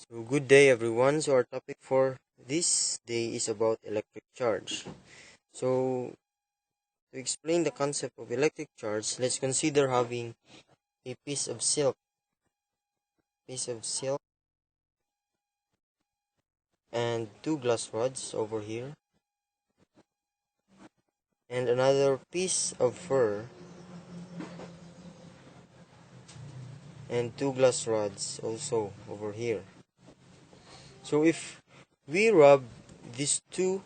So good day everyone. So our topic for this day is about electric charge. So to explain the concept of electric charge, let's consider having a piece of silk and two glass rods over here and another piece of fur and two glass rods also over here. So we rub these two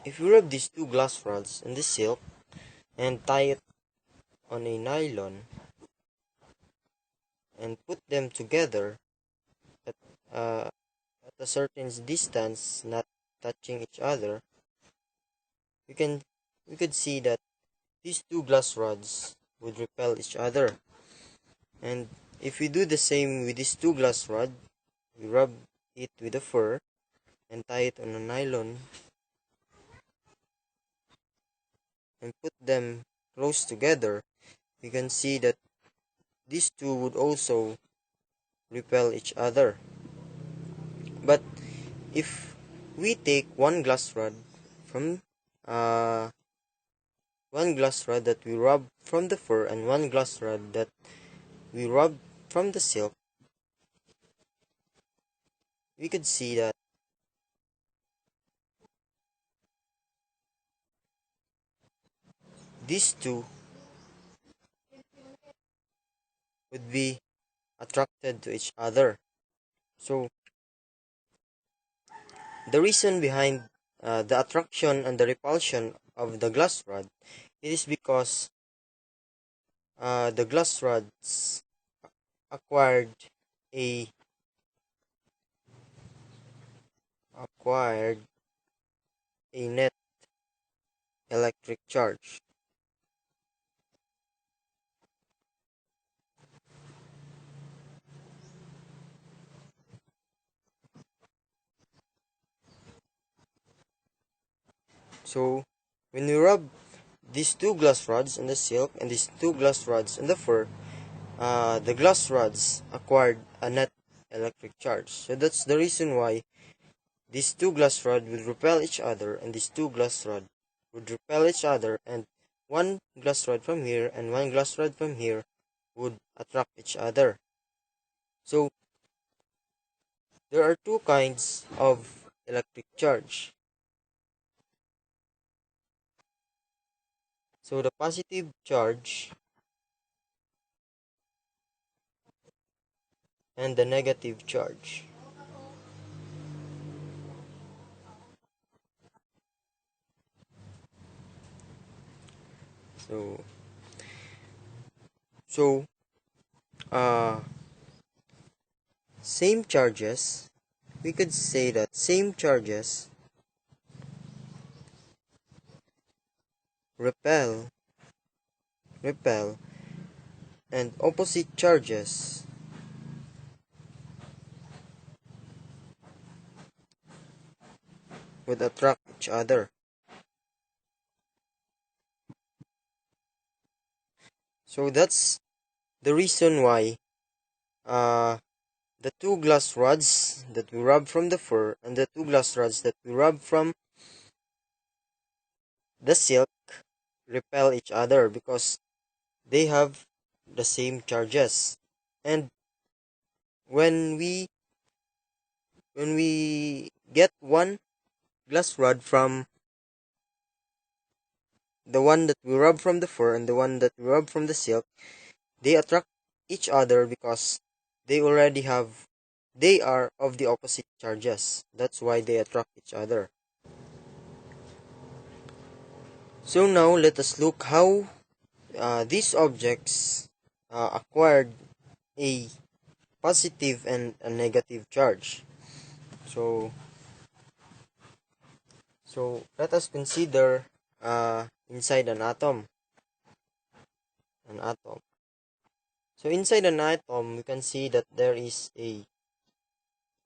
if we rub these two glass rods in the silk and tie it on a nylon and put them together at, uh, at a certain distance, not touching each other, we can we could see that these two glass rods would repel each other. And if we do the same with this two glass rod, we rub it with a fur and tie it on a nylon and put them close together, we can see that these two would also repel each other. But if we take from uh, one glass rod that we rub from the fur and one glass rod that we rub from the silk, we could see that these two would be attracted to each other. So the reason behind the attraction and the repulsion of the glass rod, it is because the glass rods acquired a acquired a net electric charge. So when we rub these two glass rods in the silk and these two glass rods in the fur, the glass rods acquired a net electric charge. So that's the reason why these two glass rods would repel each other and these two glass rods would repel each other, and one glass rod from here and one glass rod from here would attract each other. So there are two kinds of electric charge. So the positive charge and the negative charge. So so uh same charges, we could say that same charges repel repel and opposite charges would attract each other. So that's the reason why uh the two glass rods that we rub from the fur and the two glass rods that we rub from the silk repel each other, because they have the same charges. And when we get one glass rod from the one that we rub from the fur and the one that we rub from the silk, they attract each other because they are of the opposite charges. That's why they attract each other. So now let us look how these objects acquired a positive and a negative charge. So let us consider inside an atom. So inside an atom, we can see that there is a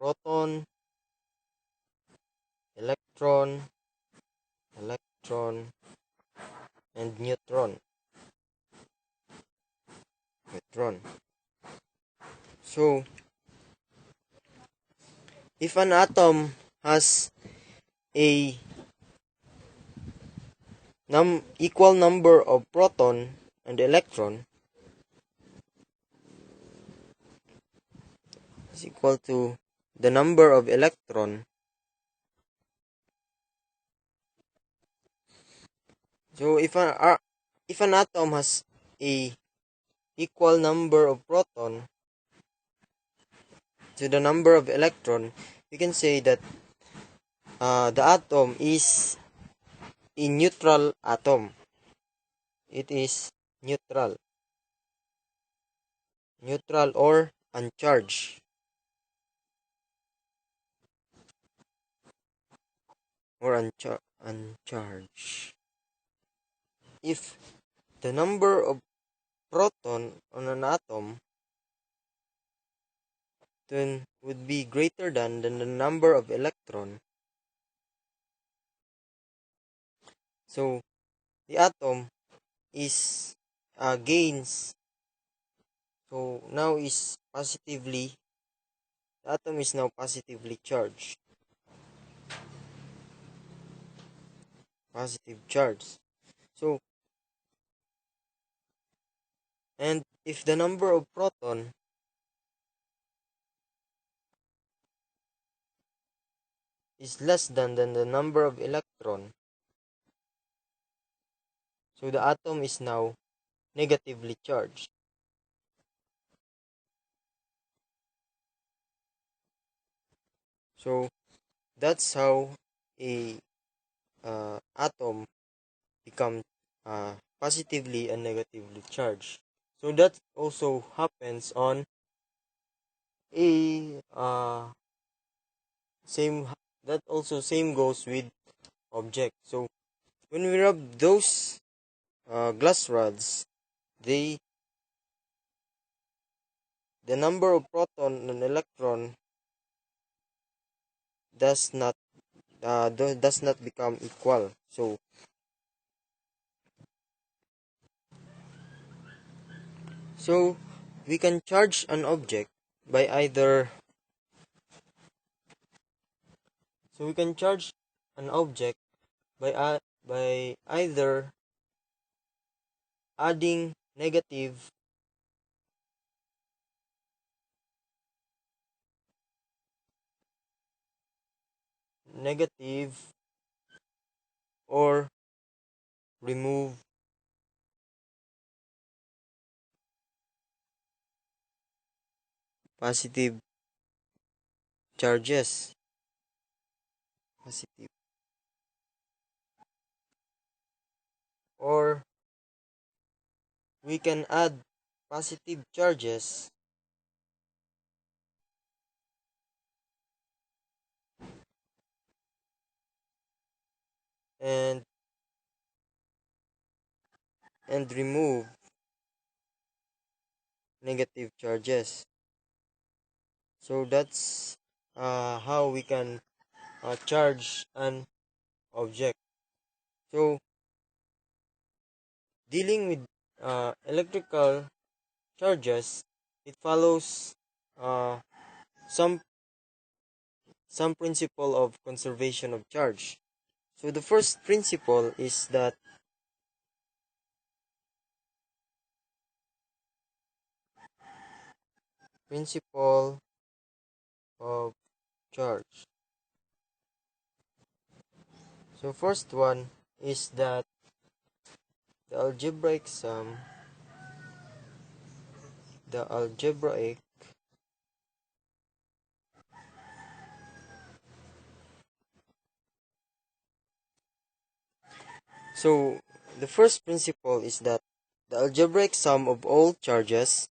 proton, electron, electron, and neutron. So if an atom has a equal number of proton and electron is equal to the number of electron. So if an atom has a equal number of proton to the number of electron, we can say that the atom is a neutral atom. It is neutral or uncharged. Uncharged. If the number of proton on an atom then would be greater than the number of electron, so the atom is gains. So now is positively the atom is now positively charged. Positive charge. So and if the number of proton is less than the number of electron, so the atom is now negatively charged. So that's how a atom become positively and negatively charged. So that also happens on a same that also same goes with object. So when we rub those glass rods, they the number of proton and electron does not does not become equal. So we can charge an object by either so we can charge an object by either adding negative or remove positive charges. Positive. Or we can add positive charges and remove negative charges. So that's how we can charge an object. So dealing with electrical charges, it follows uh, some principle of conservation of charge. So the first principle is that principle of charge. So first one is that the algebraic so the first principle is that the algebraic sum of all charges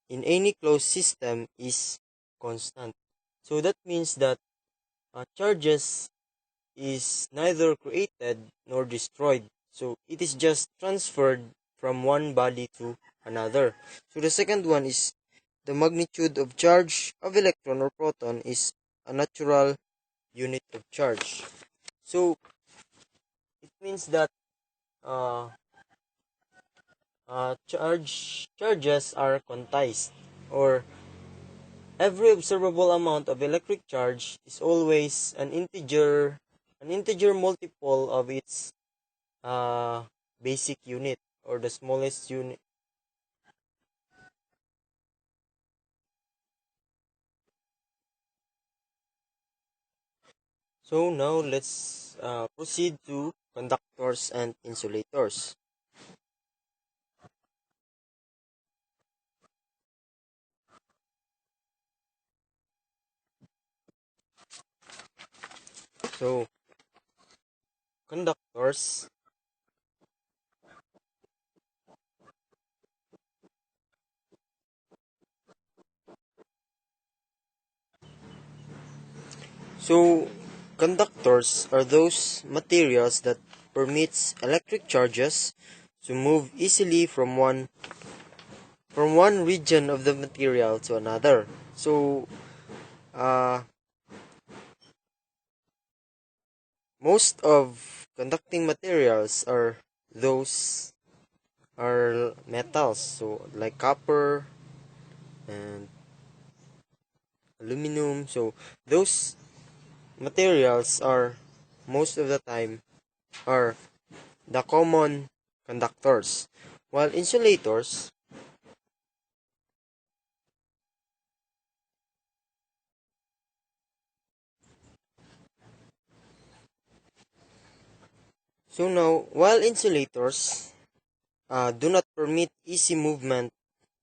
in any closed system is constant. So that means that charges is neither created nor destroyed. So it is just transferred from one body to another. So the second one is the magnitude of charge of electron or proton is a natural unit of charge. So it means that uh, charges are quantized, or Every observable amount of electric charge is always an integer multiple of its uh, basic unit or the smallest unit. So now let's proceed to conductors and insulators. So conductors. So conductors are those materials that permits electric charges to move easily from one region of the material to another. So uh, most of conducting materials those are metals, so like copper and aluminum. So those materials are most of the time are the common conductors, while insulators. So now, while insulators do not permit easy movement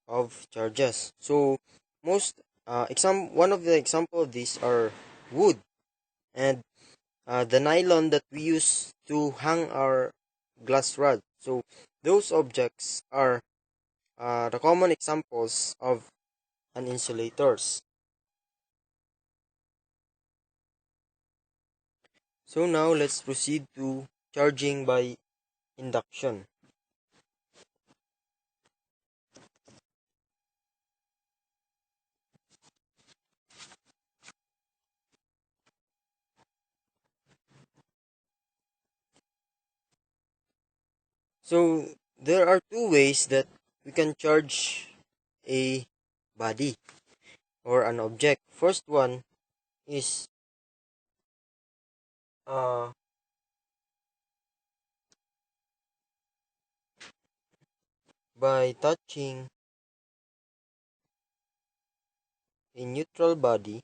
of charges. So most one of the example of these are wood and the nylon that we use to hang our glass rod. So those objects are the common examples of an insulators. So now let's proceed to charging by induction. So there are two ways that we can charge a body or an object. First one is uh, by touching a neutral body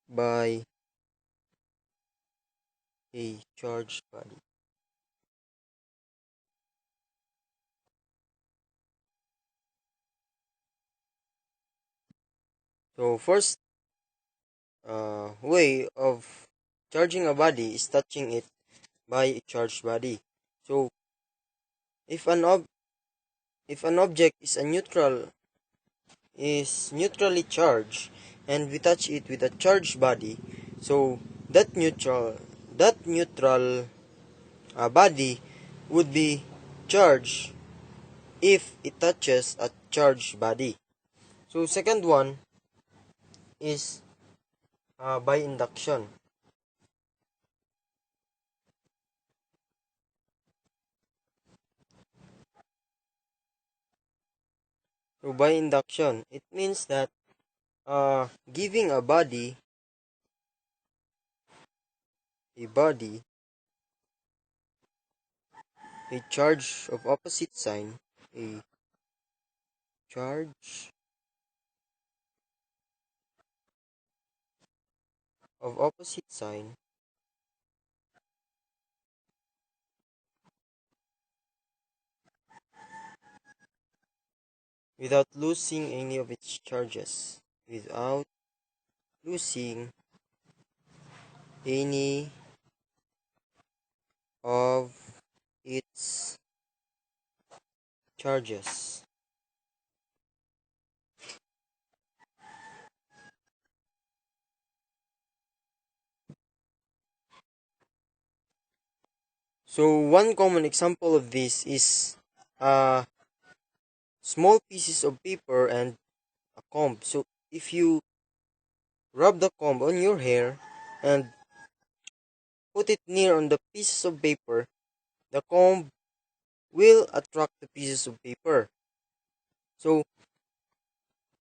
by a charged body. So first way of charging a body is touching it by a charged body. So if if an object is neutrally charged and we touch it with a charged body, so that neutral body would be charged if it touches a charged body. So second one is by induction. So by induction, it means that giving a body a charge of opposite sign, a charge of opposite sign without losing any of its charges, without losing any of its charges. So one common example of this is uh, small pieces of paper and a comb. So if you rub the comb on your hair and put it near on the pieces of paper, the comb will attract the pieces of paper. So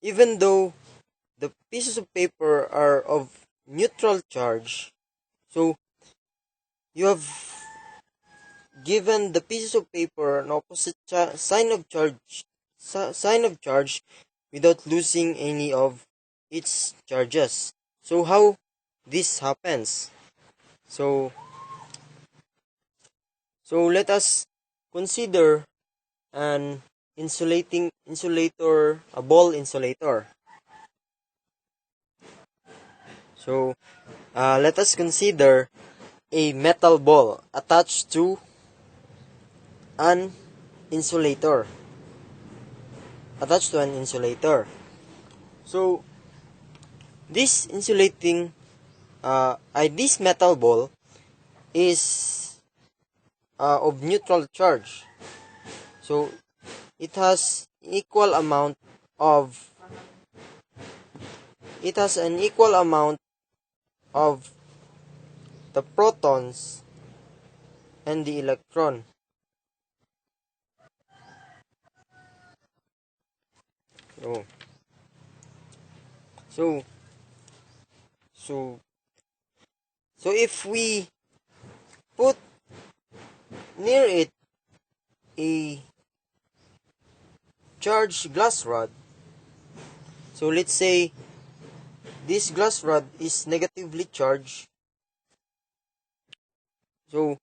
even though the pieces of paper are of neutral charge, so you have given the pieces of paper an opposite sign of charge without losing any of its charges. So how this happens? So let us consider an insulator, a ball insulator. So let us consider a metal ball attached to an insulator. So this this metal ball is of neutral charge. So it has of an equal amount of the protons and the electron. So so so, so if we put near it a charged glass rod, so let's say this glass rod is negatively charged. So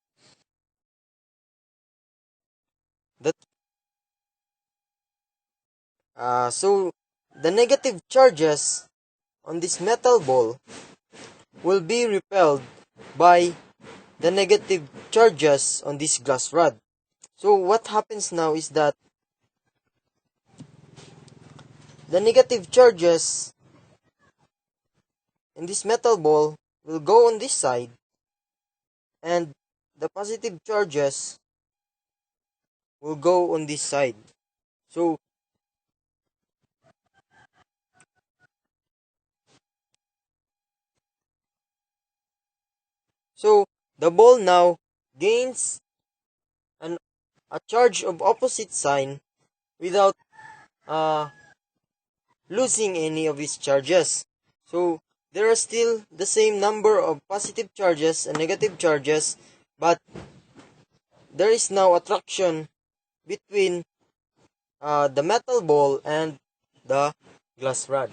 that so the negative charges on this metal ball will be repelled by the negative charges on this glass rod. So what happens now is that the negative charges in this metal ball will go on this side, and the positive charges will go on this side. So the ball now gains a charge of opposite sign without uh, losing any of its charges. So there are still the same number of positive charges and negative charges, but there is now attraction between the metal ball and the glass rod.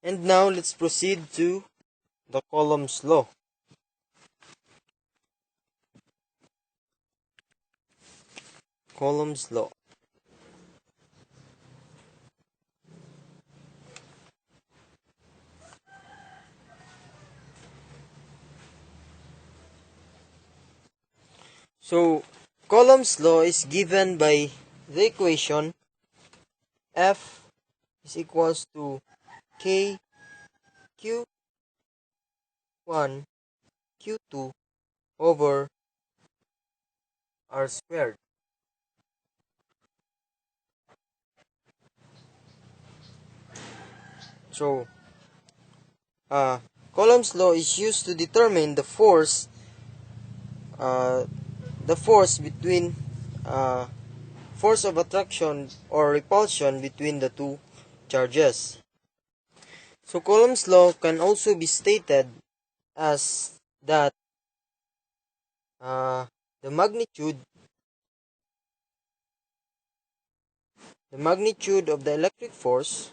And now let's proceed to the Coulomb's law. Coulomb's law. So Coulomb's law is given by the equation F is equals to K Q1 Q2 over R squared. So Coulomb's law is used to determine uh, the force between force of attraction or repulsion between the two charges. So Coulomb's law can also be stated as that uh, the magnitude of the electric force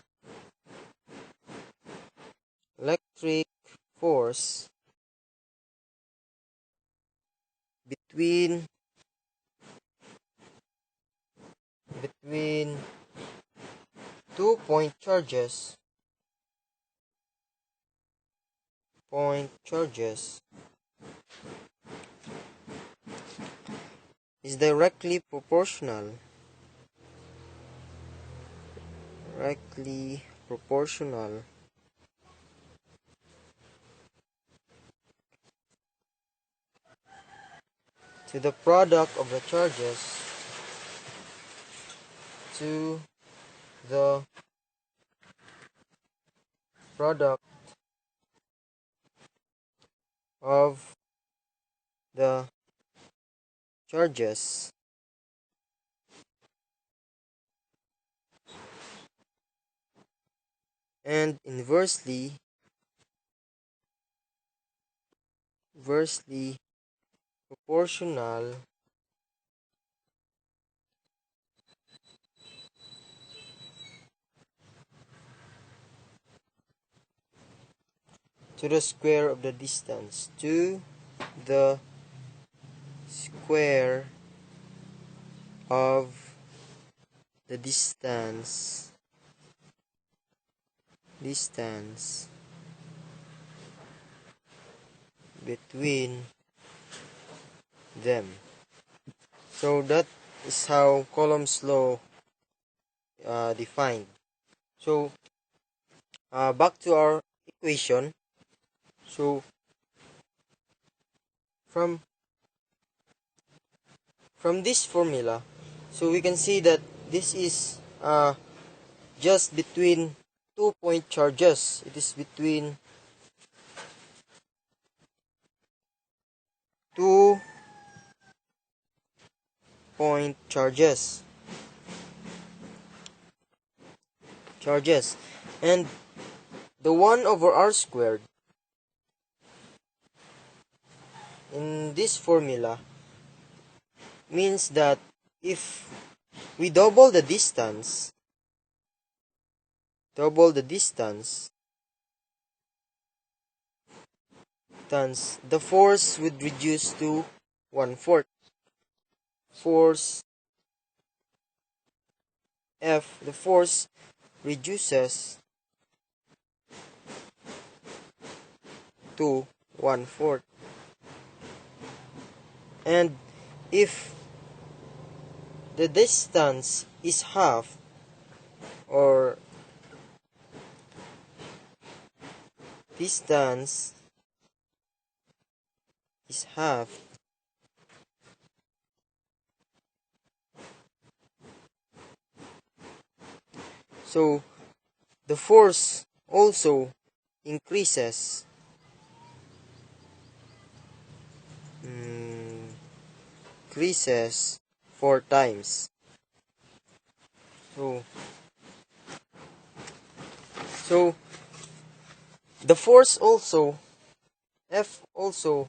between two point charges is directly proportional to the product of the charges. to the product of the charges and inversely proportional to the square of the distance, to the square of the distance between them. So that is how Coulomb's law defined. So back to our equation. So from this formula, so we can see that this is just between 2-point charges. It is between 2-point charges, and the 1 over r squared in this formula means that if we double the distance, the force would reduce to 1/4. Force F, the force reduces to 1/4. And if the distance is half, or distance is half, so the force also increases 4 times. So the force also, F, also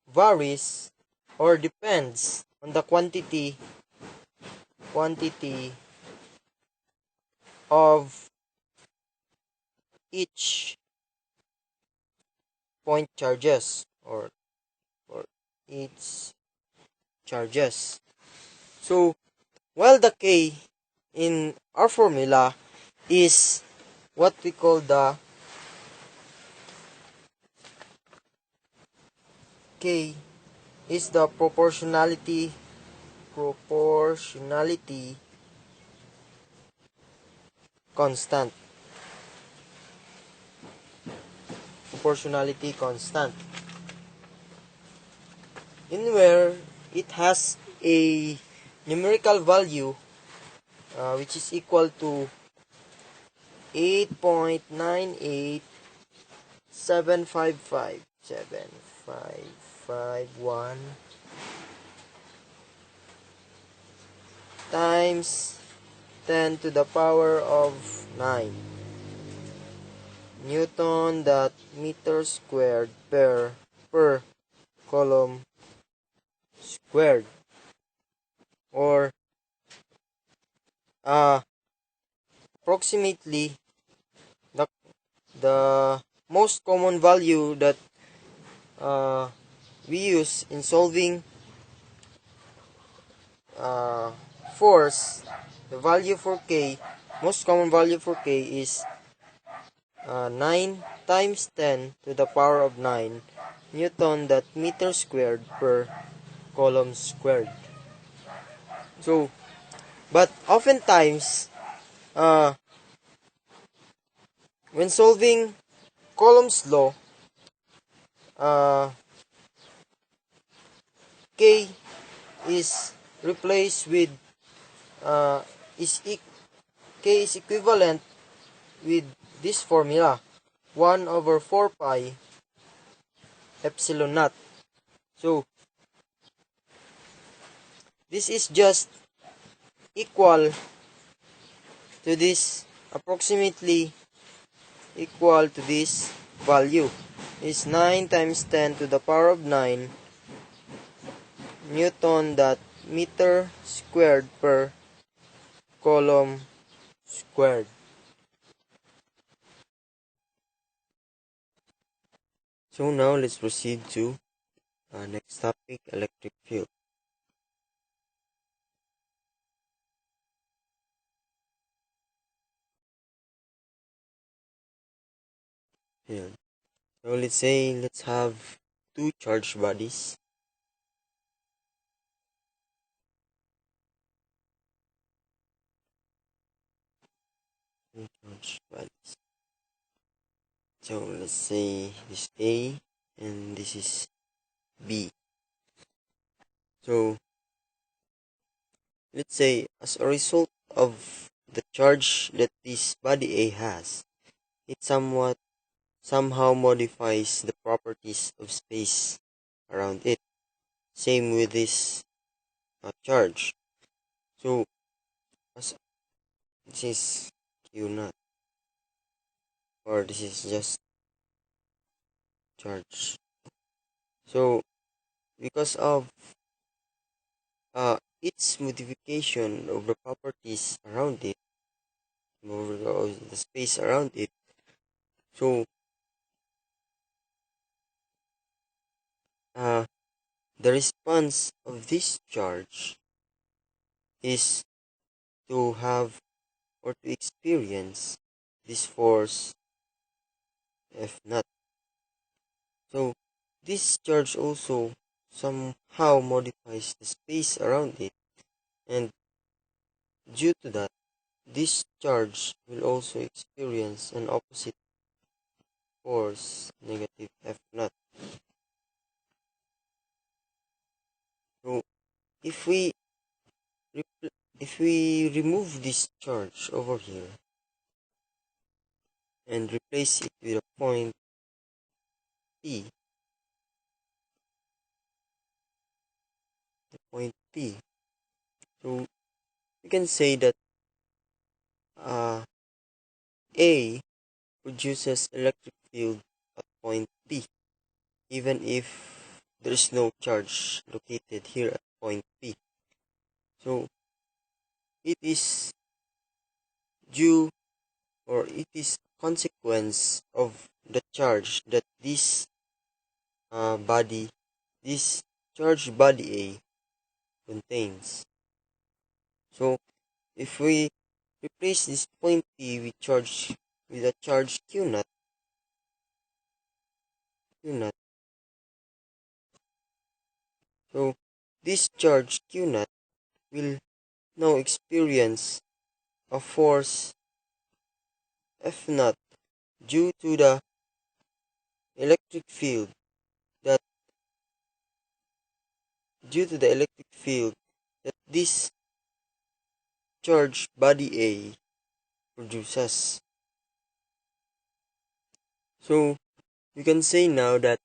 varies or depends on the quantity of each point charges, or each charges. So while the K in our formula is what we call the K is the proportionality constant. In where it has a numerical value which is equal to 8.98755 times 10 to the power of 9 Newton that meter squared per Coulomb squared, or approximately the most common value that we use in solving force. The value for K, most common value for K is 9 times 10 to the power of 9 Newton that meter squared per Coulomb squared. So, but oftentimes, when solving Coulomb's law, K is replaced with is K is equivalent with this formula, 1 over 4 pi epsilon naught. So, this is just equal to this, approximately equal to this value. Is 9 times 10 to the power of 9 Newton that meter squared per coulomb squared. So now let's proceed to next topic, electric field. Field. So let's have two charged bodies. Two charged bodies. So let's say this A and this is B. So let's say as a result of the charge that this body A has, it somehow modifies the properties of space around it. Same with this charge. So as this is Q naught, or this is just charge. So because of its modification of the properties around it, over the space around it, so uh, the response of this charge is to have or to experience this force F naught. So this charge also somehow modifies the space around it, and due to that, this charge will also experience an opposite force, negative F naught. So if we if we remove this charge over here and replace it with a point P, the point P, so we can say that uh, A produces electric field at point P, even if there is no charge located here at point P. So it is due, or it is consequence of the charge that body, this charged body A contains. So if we replace this point P with a charge Q naught, so this charge Q naught will now experience a force F naught due to the electric field that this charged body A produces. So we can say now that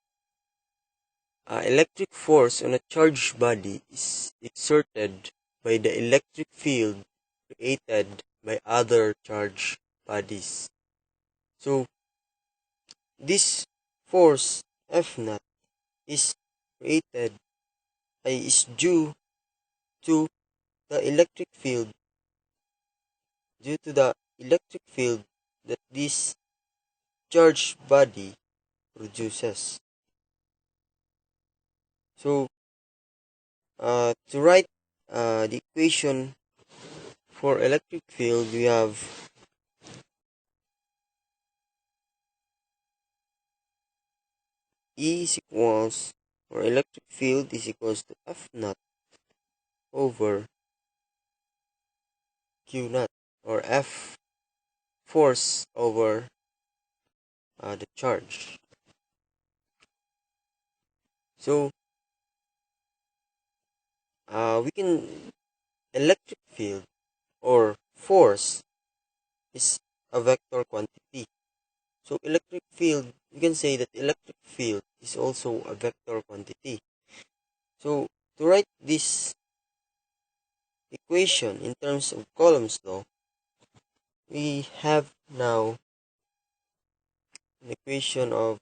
electric force on a charged body is exerted by the electric field created by other charged bodies. So this force F naught is created is due to the electric field that this charged body produces. So to write the equation for electric field, we have E is equals, or electric field is equals to F naught over Q naught, or F force over the charge. So we can electric field or force is a vector quantity. So electric field, you can say that electric field is also a vector quantity. So to write this equation in terms of Coulomb's law, we have now an equation of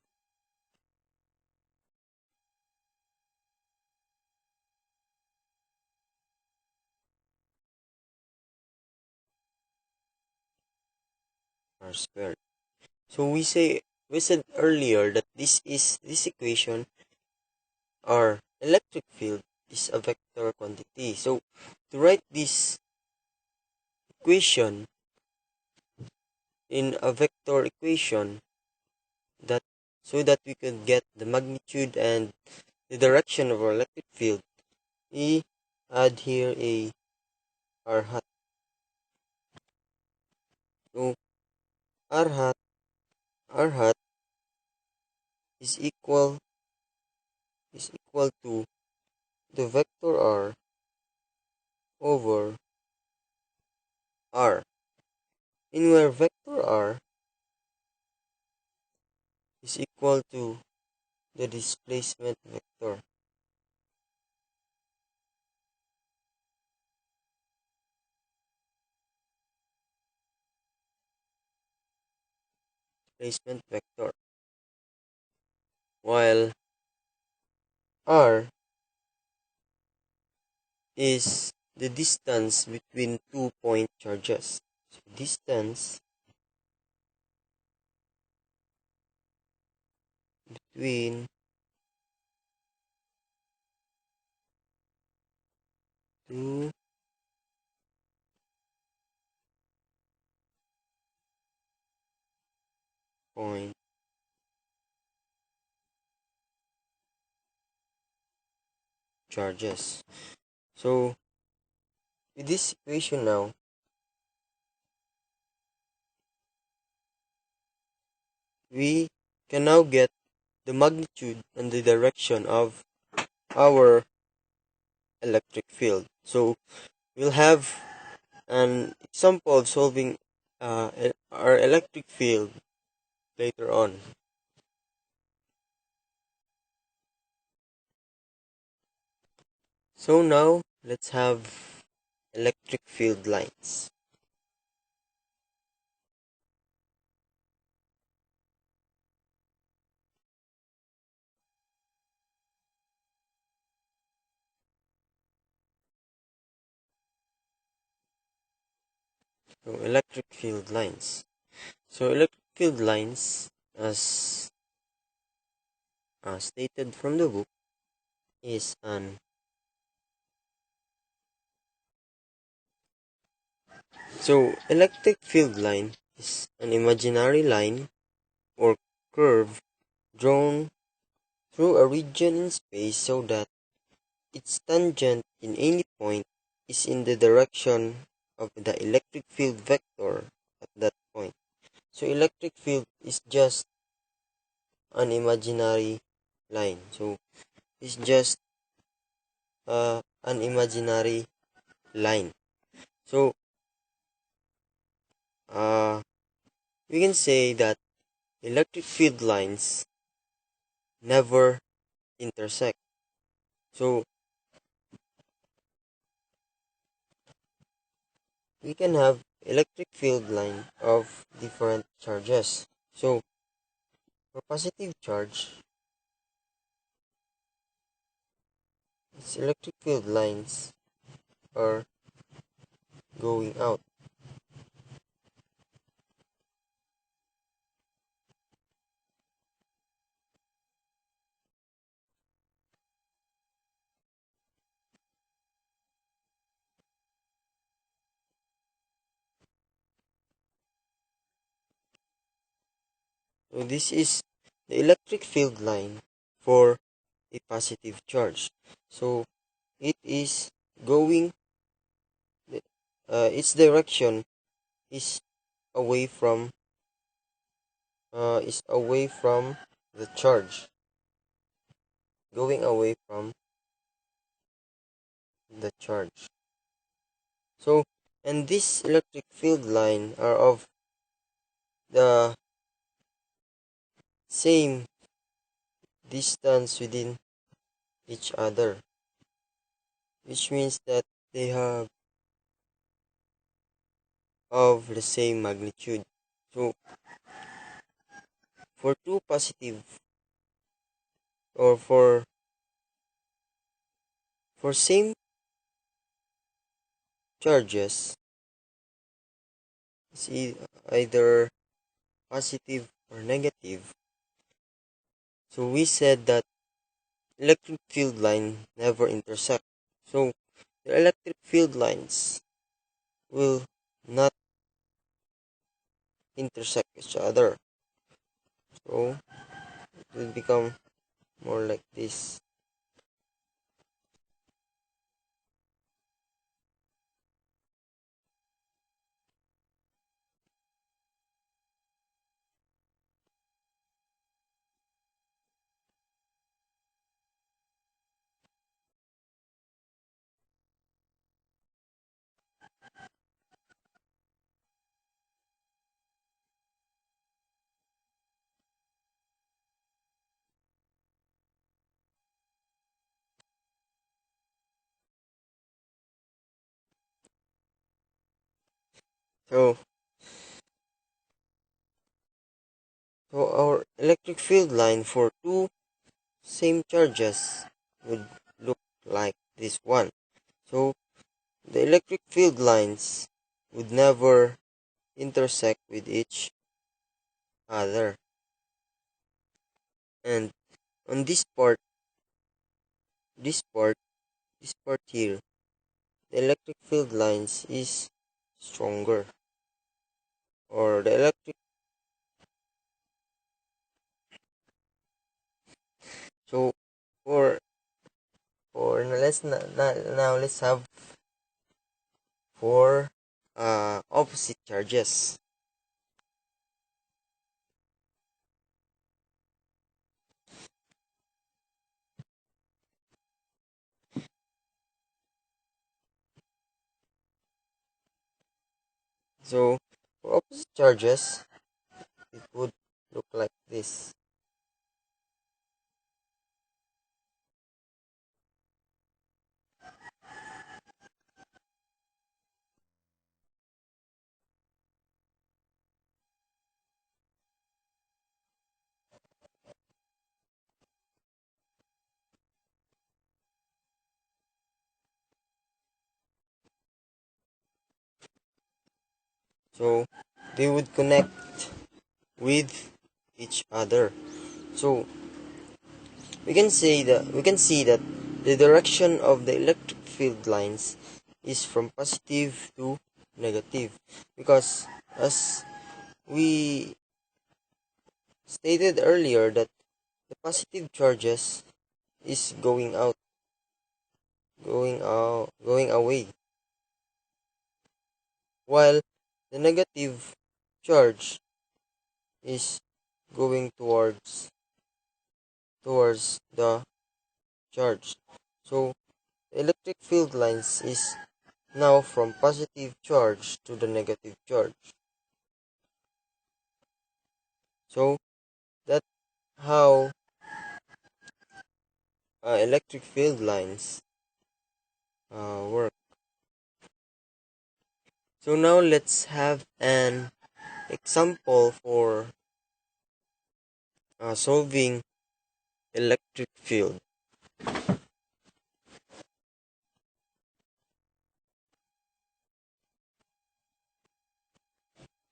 r squared. So we said earlier that this equation, or electric field, is a vector quantity. So to write this equation in a vector equation, that so that we can get the magnitude and the direction of our electric field, we add here a r hat. So r hat r hat is equal to the vector r over r, in where vector r is equal to the displacement vector. Displacement vector. While r is the distance between 2 point charges. So distance between two point charges. So with this equation now, we can now get the magnitude and the direction of our electric field. So we'll have an example of solving our electric field later on. So now let's have electric field lines. So electric field lines. So electric field lines, as stated from the book, is an electric field line is an imaginary line or curve drawn through a region in space so that its tangent in any point is in the direction of the electric field vector at that point. So electric field is just an imaginary line. So it's just an imaginary line. So we can say that electric field lines never intersect. So we can have electric field line of different charges. So for positive charge, its electric field lines are going out. So this is the electric field line for a positive charge. So it is going, its direction is away from the charge, going away from the charge. So And this electric field line are of the same distance within each other, which means that they have of the same magnitude. So for two positive or for same charges, it's either positive or negative. So we said that electric field line never intersect. So the electric field lines will not intersect each other. So it will become more like this. So our electric field line for two same charges would look like this one. So the electric field lines would never intersect with each other. And on this part, this part here, the electric field lines is stronger. Or the electric, so for now let's have four opposite charges. So for opposite charges, it would look like this. So they would connect with each other. So we can see that the direction of the electric field lines is from positive to negative, because as we stated earlier that the positive charges is going away, while the negative charge is going towards the charge. So the electric field lines is now from positive charge to the negative charge. So that's how electric field lines work. So now let's have an example for solving electric field.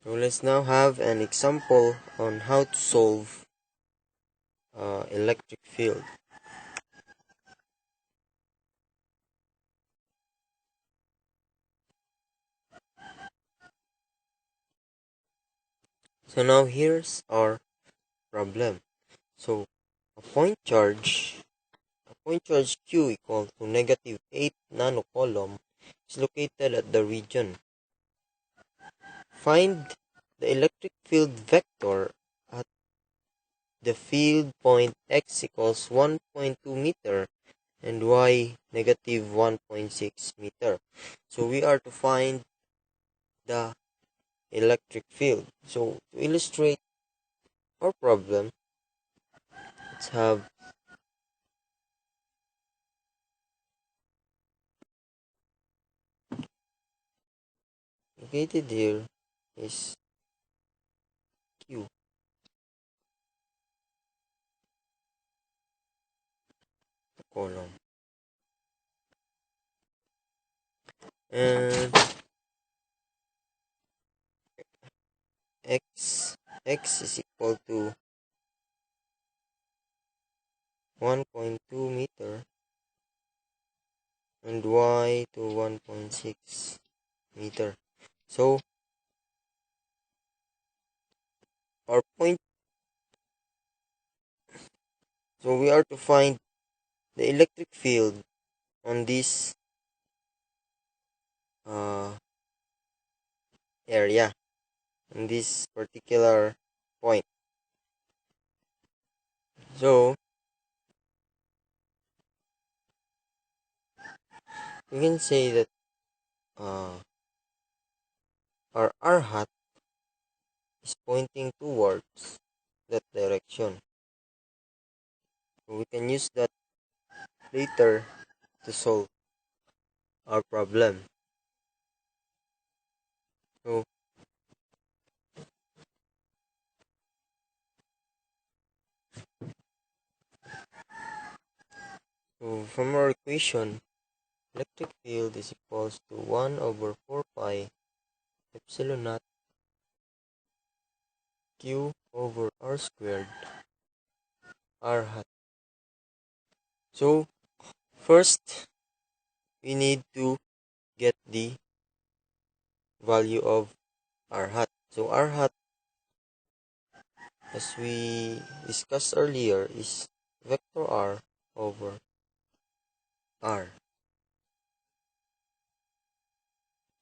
So let's now have an example on how to solve electric field. So now here's our problem. So a point charge Q equal to negative 8 nanocoulomb is located at the region. Find the electric field vector at the field point x equals 1.2 meter and y negative 1.6 meter. So we are to find the electric field. So to illustrate our problem, let's have located here is Q. Column. And x is equal to 1.2 meter and y to 1.6 meter. So our point, so we are to find the electric field on this area, in this particular point. So we can say that our r hat is pointing towards that direction. So we can use that later to solve our problem. So from our equation, electric field is equals to 1 over 4 pi epsilon naught q over r squared r hat. So first, we need to get the value of r hat. So r hat, as we discussed earlier, is vector r over r.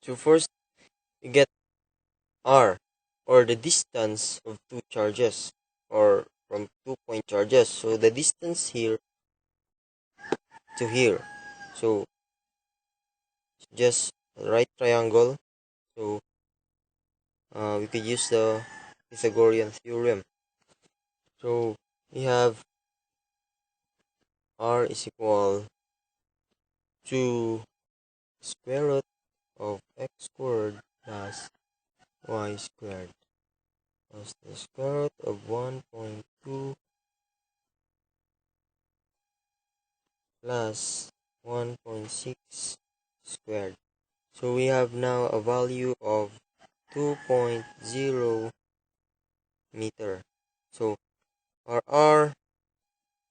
So first, we get r, or the distance of two charges, or from 2-point charges. So the distance here to here. So just a right triangle. So we could use the Pythagorean theorem. So we have r is equal to square root of x squared plus y squared plus the square root of 1.2 plus 1.6 squared. So we have now a value of 2.0 meter. So our r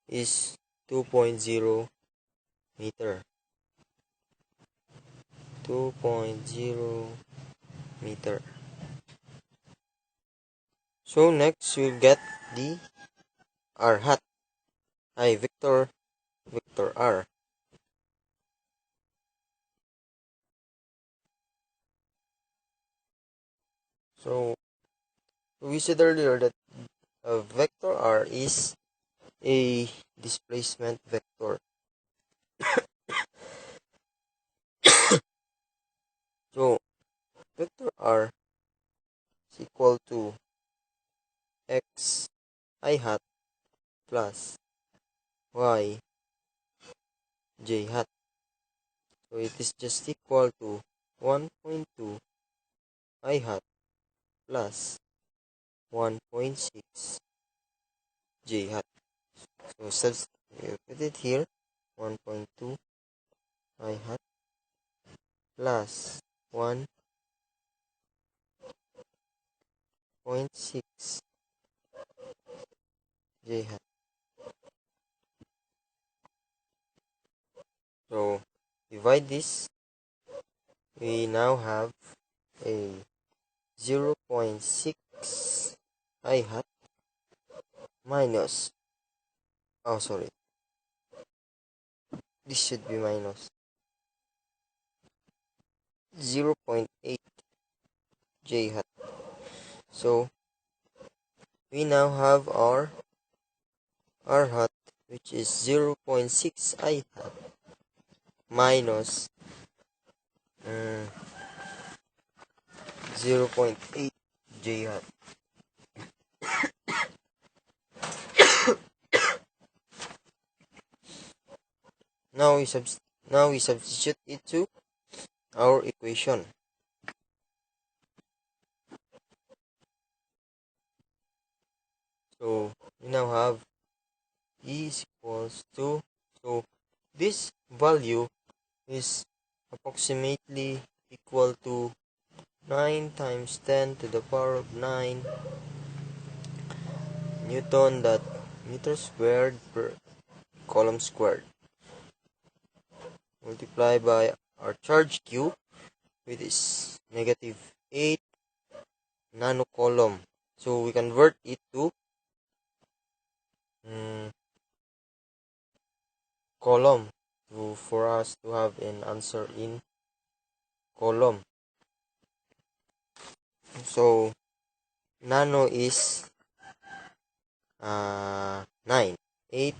is 2.0 meter. 2.0 meter. So next we'll get the r hat. Vector r. So we said earlier that vector r is a displacement vector. So vector r is equal to x I hat plus y j hat. So it is just equal to 1.2 I hat plus 1.6 j hat. So put it here, 1.2 I hat plus 1.6 j hat. So divide this, we now have a 0.6 I hat minus, oh sorry, this should be minus 0.8 j hat. So we now have our r hat, which is 0.6 I hat minus 0.8 J hat. Now we substitute it to our equation. So we now have E is equals to, so this value is approximately equal to 9 times 10 to the power of 9 Newton that meter squared per coulomb squared, multiplied by our charge Q, which is negative 8 nanocoulomb. So we convert it to coulomb for us to have an answer in coulomb. So nano is 9. 8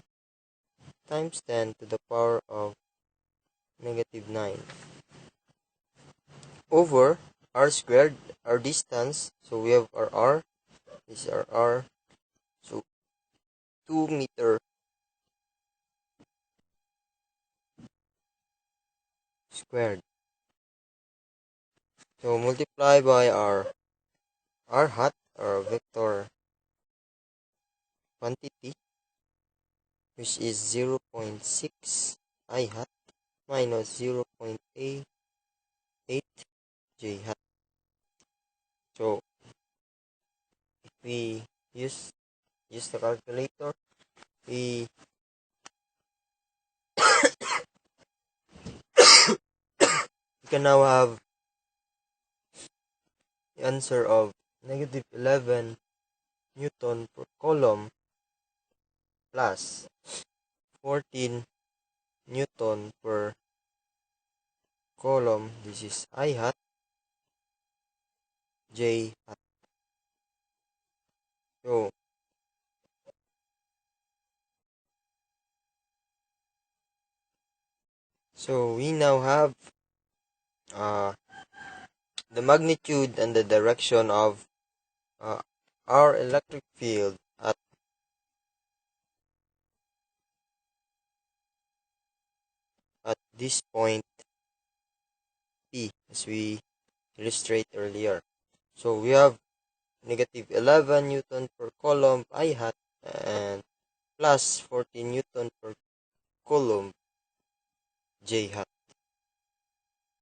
times 10 to the power of negative 9 over r squared, our distance. So we have our r, this is our r, so 2 meter squared. So multiply by our r hat, our vector quantity, which is 0.6 I hat minus 0.8 J hat. So if we use the calculator, we can now have the answer of negative 11 Newton per coulomb plus 14 Newton per coulomb. This is I hat, J hat. So we now have the magnitude and the direction of our electric field at this point P, as we illustrate earlier. So we have negative 11 Newton per coulomb I hat and plus 14 Newton per coulomb J hat.